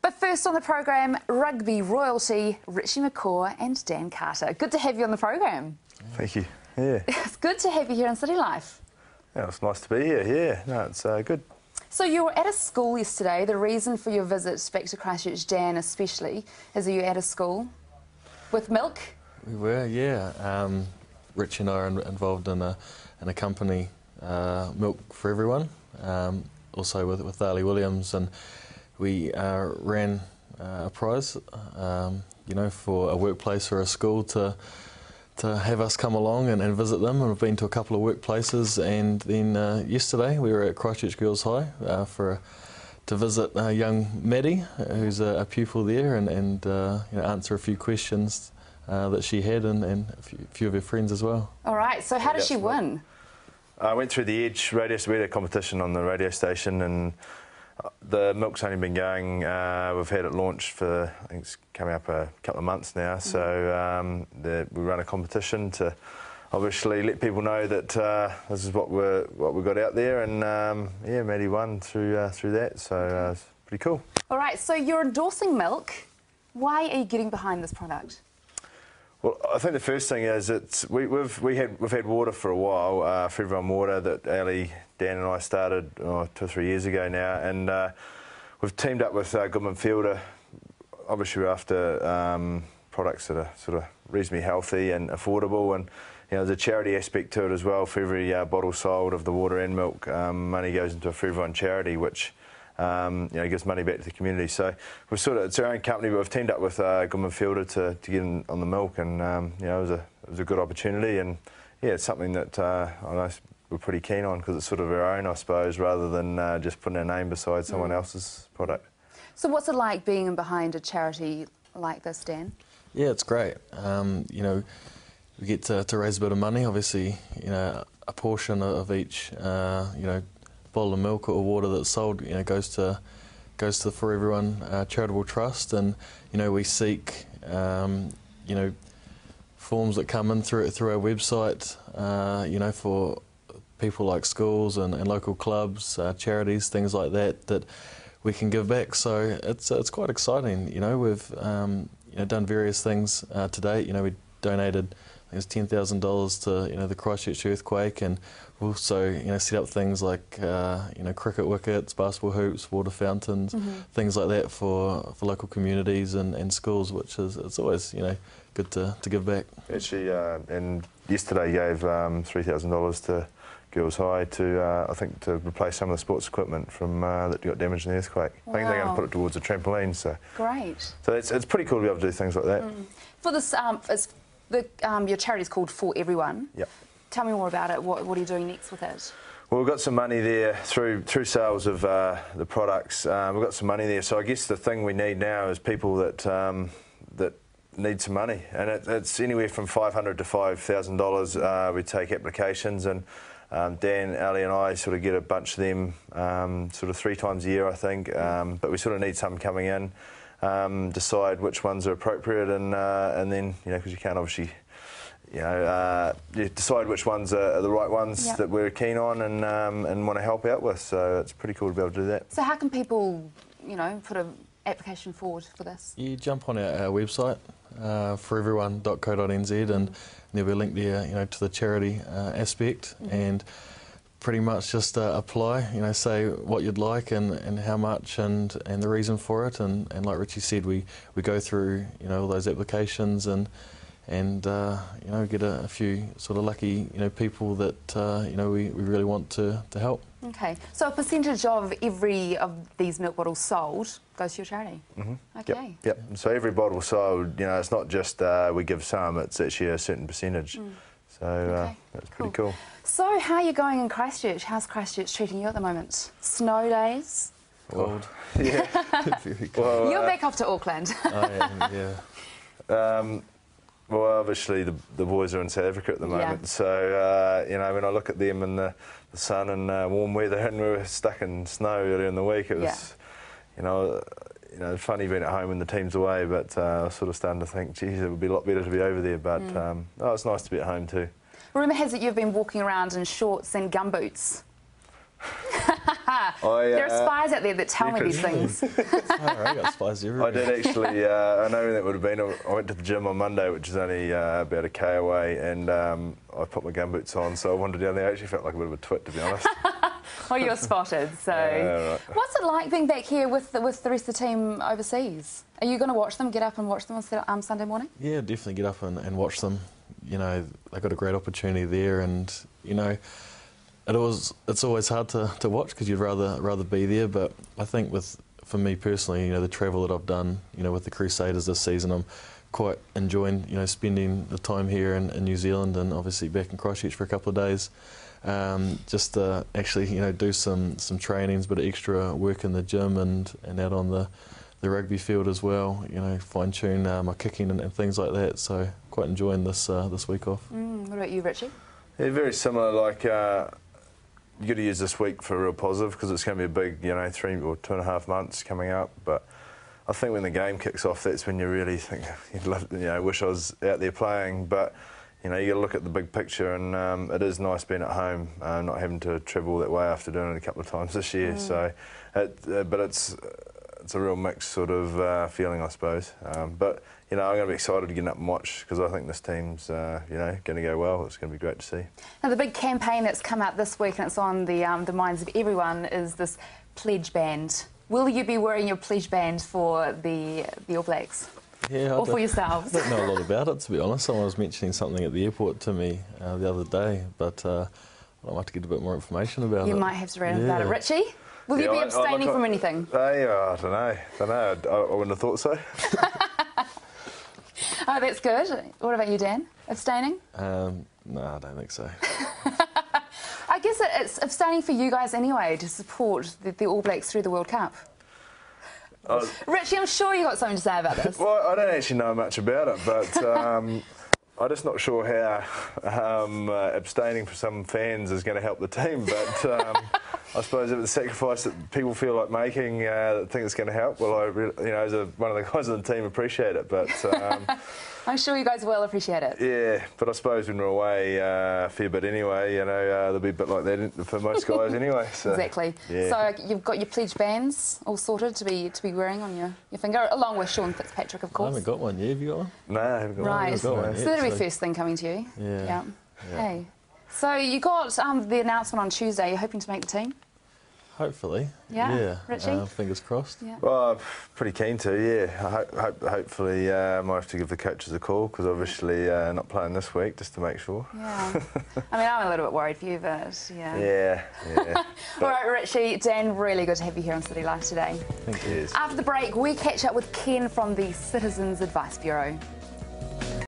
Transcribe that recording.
But first on the program, rugby royalty, Richie McCaw and Dan Carter. Good to have you on the program. Thank you. Yeah. It's good to have you here in City Life. Yeah, it's nice to be here. Yeah, no, it's good. So you were at a school yesterday. The reason for your visit back to Christchurch, Dan especially, is that you at a school with milk? We were, yeah. Rich and I are involved in a company, Milk for Everyone, also with Ali Williams, and we ran a prize, you know, for a workplace or a school to have us come along and visit them. And we've been to a couple of workplaces, and then yesterday we were at Christchurch Girls High to visit young Maddie, who's a pupil there, and you know, answer a few questions that she had, and a few of her friends as well. All right, so how did she win? I went through the Edge radio, we had a competition on the radio station, and the milk's only been going, we've had it launched for, I think it's coming up a couple of months now, so we run a competition to obviously let people know that this is what we got out there, and yeah, Maddie won through that, so it's pretty cool. All right, so you're endorsing milk. Why are you getting behind this product? Well, I think the first thing is we've had water for a while, For Everyone water that Ali, Dan and I started 2 or 3 years ago now, and we've teamed up with Goodman Fielder. Obviously, we're after products that are sort of reasonably healthy and affordable, and you know, there's a charity aspect to it as well. For every bottle sold of the water and milk, money goes into a For Everyone charity, which you know, gives money back to the community. So we've it's our own company, but we've teamed up with Goodman Fielder to get in on the milk, and you know, it was a good opportunity, and yeah, it's something that I know we're pretty keen on, because it's sort of our own, I suppose, rather than just putting our name beside someone else's product. So what's it like being in behind a charity like this, Dan? Yeah, it's great. You know, we get to raise a bit of money. Obviously, you know, a portion of each, you know, bottle of milk or water that's sold, you know, goes to the For Everyone charitable trust, and you know, we seek, you know, forms that come in through our website, you know, for people like schools and local clubs, charities, things like that we can give back. So it's quite exciting. You know, we've you know, done various things to date. You know, we donated, I think it was $10,000 to, you know, the Christchurch earthquake, and also, you know, set up things like you know, cricket wickets, basketball hoops, water fountains, things like that for local communities and schools, which is, it's always, you know, good to give back. Actually, and yesterday gave $3,000 to Girls High to I think to replace some of the sports equipment from that got damaged in the earthquake. Wow. I think they're going to put it towards a trampoline. So great. So it's pretty cool to be able to do things like that. For this, your charity's called For Everyone. Yep. Tell me more about it. What are you doing next with it? Well, we've got some money there through sales of the products. We've got some money there. So I guess the thing we need now is people that that need some money, and it's anywhere from $500 to $5,000. We take applications, and Dan, Ali and I sort of get a bunch of them sort of 3 times a year, I think, but we sort of need some coming in, decide which ones are appropriate, and then, you know, because you can't obviously, you know, you decide which ones are the right ones that we're keen on and want to help out with, so it's pretty cool to be able to do that. So how can people, you know, put an application forward for this? You jump on our website, foreveryone.co.nz, and there'll be a link there, you know, to the charity aspect, and pretty much just apply, you know, say what you'd like and how much and the reason for it, and like Richie said, we go through, you know, all those applications and you know, get a few sort of lucky, you know, people that you know, we really want to help. Okay, so a percentage of every of these milk bottles sold goes to your charity? Okay. Yep. So every bottle sold, you know, it's not just we give some, it's actually a certain percentage. So that's pretty cool. So how are you going in Christchurch? How's Christchurch treating you at the moment? Snow days? Cold. Yeah. Very cold. Well, you're back off to Auckland. I am, yeah. Well, obviously the boys are in South Africa at the moment, so you know, when I look at them in the sun and warm weather, and we were stuck in snow earlier in the week, it was, you know, funny being at home when the team's away, but I was sort of starting to think, geez, it would be a lot better to be over there, but oh, it's nice to be at home too. Rumour has it you've been walking around in shorts and gumboots. There are spies out there that tell me these things. I got spies everywhere. I did actually, I know when that would have been, I went to the gym on Monday, which is only about a K away, and I put my gumboots on, so I wandered down there. I actually felt like a bit of a twit, to be honest. Well, you're spotted, so... Right. What's it like being back here with the rest of the team overseas? Are you going to watch them, get up and watch them on Sunday morning? Yeah, definitely get up and watch them. You know, they got a great opportunity there, and, you know, it's always hard to watch because you'd rather be there, but I think for me personally, you know, the travel that I've done, you know, with the Crusaders this season, I'm quite enjoying, you know, spending the time here in New Zealand and obviously back in Christchurch for a couple of days. Just to actually, you know, do some trainings, but extra work in the gym and out on the rugby field as well. You know, fine tune my kicking and things like that. So quite enjoying this week off. What about you, Richie? Yeah, very similar. Like you got to use this week for a real positive because it's going to be a big, you know, 3 or 2.5 months coming up. But I think when the game kicks off, that's when you really think you'd love, you know, wish I was out there playing. But you know, you got to look at the big picture, and it is nice being at home, not having to travel that way after doing it a couple of times this year. So, but it's a real mixed sort of feeling, I suppose. But you know, I'm going to be excited to get up and watch because I think this team's you know, going to go well. It's going to be great to see. Now, the big campaign that's come out this week and it's on the minds of everyone is this pledge band. Will you be wearing your pledge band for the All Blacks? Yeah, or for yourselves? I don't know a lot about it, to be honest. Someone was mentioning something at the airport to me the other day, but I'd like to get a bit more information about it. You might have to read about it. Richie, will you be abstaining from anything? I don't know. I wouldn't have thought so. Oh, that's good. What about you, Dan? Abstaining? No, I don't think so. I guess it's abstaining for you guys anyway to support the All Blacks through the World Cup. Richie, I'm sure you got something to say about this. Well, I don't actually know much about it, but I'm just not sure how abstaining for some fans is going to help the team. But I suppose if it's a sacrifice that people feel like making, I think it's going to help. Well, I really, you know, as one of the guys on the team, appreciate it. But I'm sure you guys will appreciate it. Yeah, but I suppose when we're away a fair bit anyway, you know, there'll be a bit like that for most guys anyway. So. Exactly. Yeah. So you've got your pledge bands all sorted to be wearing on your finger, along with Sean Fitzpatrick, of course. I haven't got one yet. Have you got one? No, I haven't got one. Right. Got one yet, so that'll be first thing coming to you. Yeah. Hey. So you got the announcement on Tuesday. You're hoping to make the team? Hopefully. Yeah. Richie? Fingers crossed. Yeah. Well, pretty keen to, yeah. Hopefully I might have to give the coaches a call because obviously not playing this week just to make sure. Yeah. I mean, I'm a little bit worried for you, but yeah. Yeah. All right, Richie, Dan, really good to have you here on City Life today. Thank you. After the break, we catch up with Ken from the Citizens Advice Bureau.